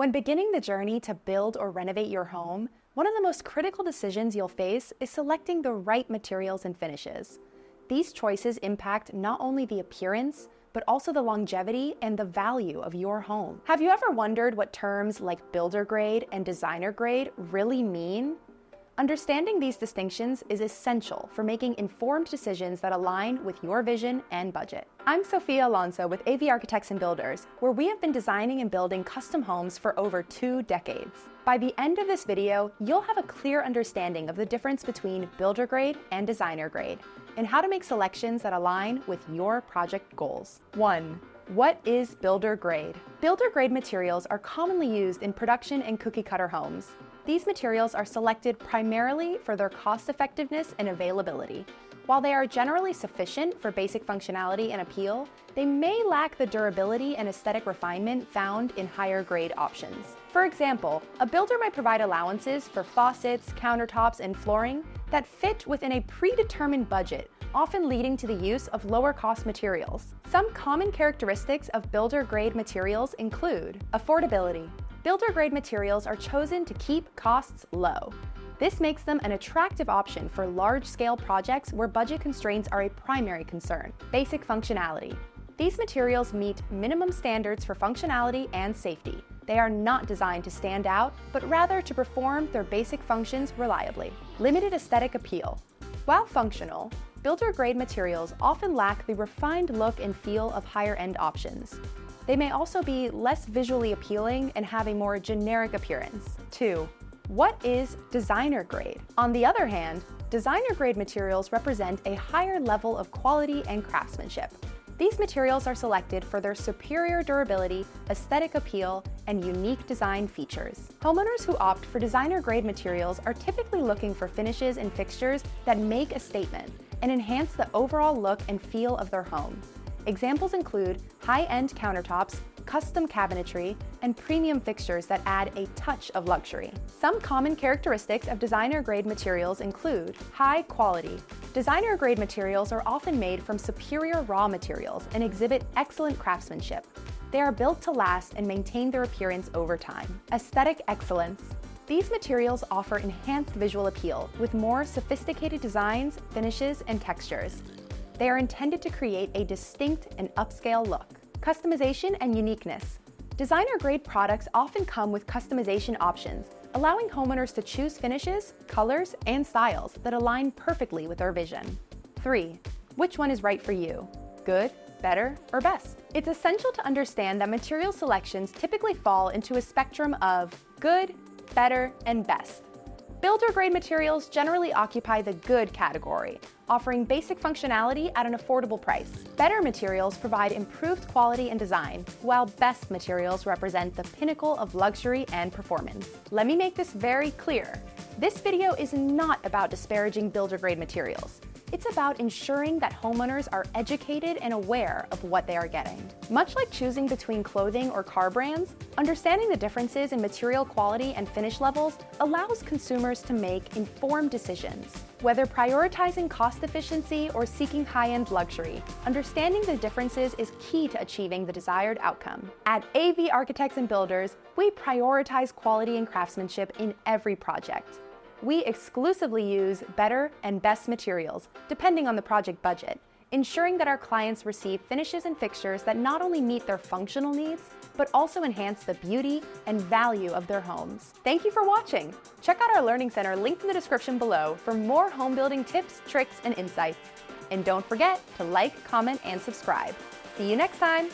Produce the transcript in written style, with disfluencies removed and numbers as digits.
When beginning the journey to build or renovate your home, one of the most critical decisions you'll face is selecting the right materials and finishes. These choices impact not only the appearance, but also the longevity and the value of your home. Have you ever wondered what terms like builder grade and designer grade really mean? Understanding these distinctions is essential for making informed decisions that align with your vision and budget. I'm Sophia Alonso with AV Architects and Builders, where we have been designing and building custom homes for over 2 decades. By the end of this video, you'll have a clear understanding of the difference between builder grade and designer grade, and how to make selections that align with your project goals. 1. What is builder grade? Builder grade materials are commonly used in production and cookie cutter homes. These materials are selected primarily for their cost effectiveness and availability. While they are generally sufficient for basic functionality and appeal, they may lack the durability and aesthetic refinement found in higher grade options. For example, a builder might provide allowances for faucets, countertops, and flooring that fit within a predetermined budget, often leading to the use of lower cost materials. Some common characteristics of builder grade materials include affordability. Builder grade materials are chosen to keep costs low. This makes them an attractive option for large-scale projects where budget constraints are a primary concern. Basic functionality. These materials meet minimum standards for functionality and safety. They are not designed to stand out, but rather to perform their basic functions reliably. Limited aesthetic appeal. While functional, builder grade materials often lack the refined look and feel of higher-end options. They may also be less visually appealing and have a more generic appearance. 2. What is designer grade? On the other hand, designer grade materials represent a higher level of quality and craftsmanship. These materials are selected for their superior durability, aesthetic appeal, and unique design features. Homeowners who opt for designer grade materials are typically looking for finishes and fixtures that make a statement and enhance the overall look and feel of their home. Examples include high-end countertops, custom cabinetry, and premium fixtures that add a touch of luxury. Some common characteristics of designer-grade materials include high quality. Designer-grade materials are often made from superior raw materials and exhibit excellent craftsmanship. They are built to last and maintain their appearance over time. Aesthetic excellence. These materials offer enhanced visual appeal with more sophisticated designs, finishes, and textures. They are intended to create a distinct and upscale look. Customization and uniqueness. Designer-grade products often come with customization options, allowing homeowners to choose finishes, colors, and styles that align perfectly with their vision. 3. Which one is right for you? Good, better, or best? It's essential to understand that material selections typically fall into a spectrum of good, better, and best. Builder-grade materials generally occupy the good category, offering basic functionality at an affordable price. Better materials provide improved quality and design, while best materials represent the pinnacle of luxury and performance. Let me make this very clear. This video is not about disparaging builder-grade materials. It's about ensuring that homeowners are educated and aware of what they are getting. Much like choosing between clothing or car brands, understanding the differences in material quality and finish levels allows consumers to make informed decisions. Whether prioritizing cost efficiency or seeking high-end luxury, understanding the differences is key to achieving the desired outcome. At AV Architects and Builders, we prioritize quality and craftsmanship in every project. We exclusively use better and best materials, depending on the project budget, ensuring that our clients receive finishes and fixtures that not only meet their functional needs, but also enhance the beauty and value of their homes. Thank you for watching. Check out our Learning Center linked in the description below for more home building tips, tricks, and insights. And don't forget to like, comment, and subscribe. See you next time.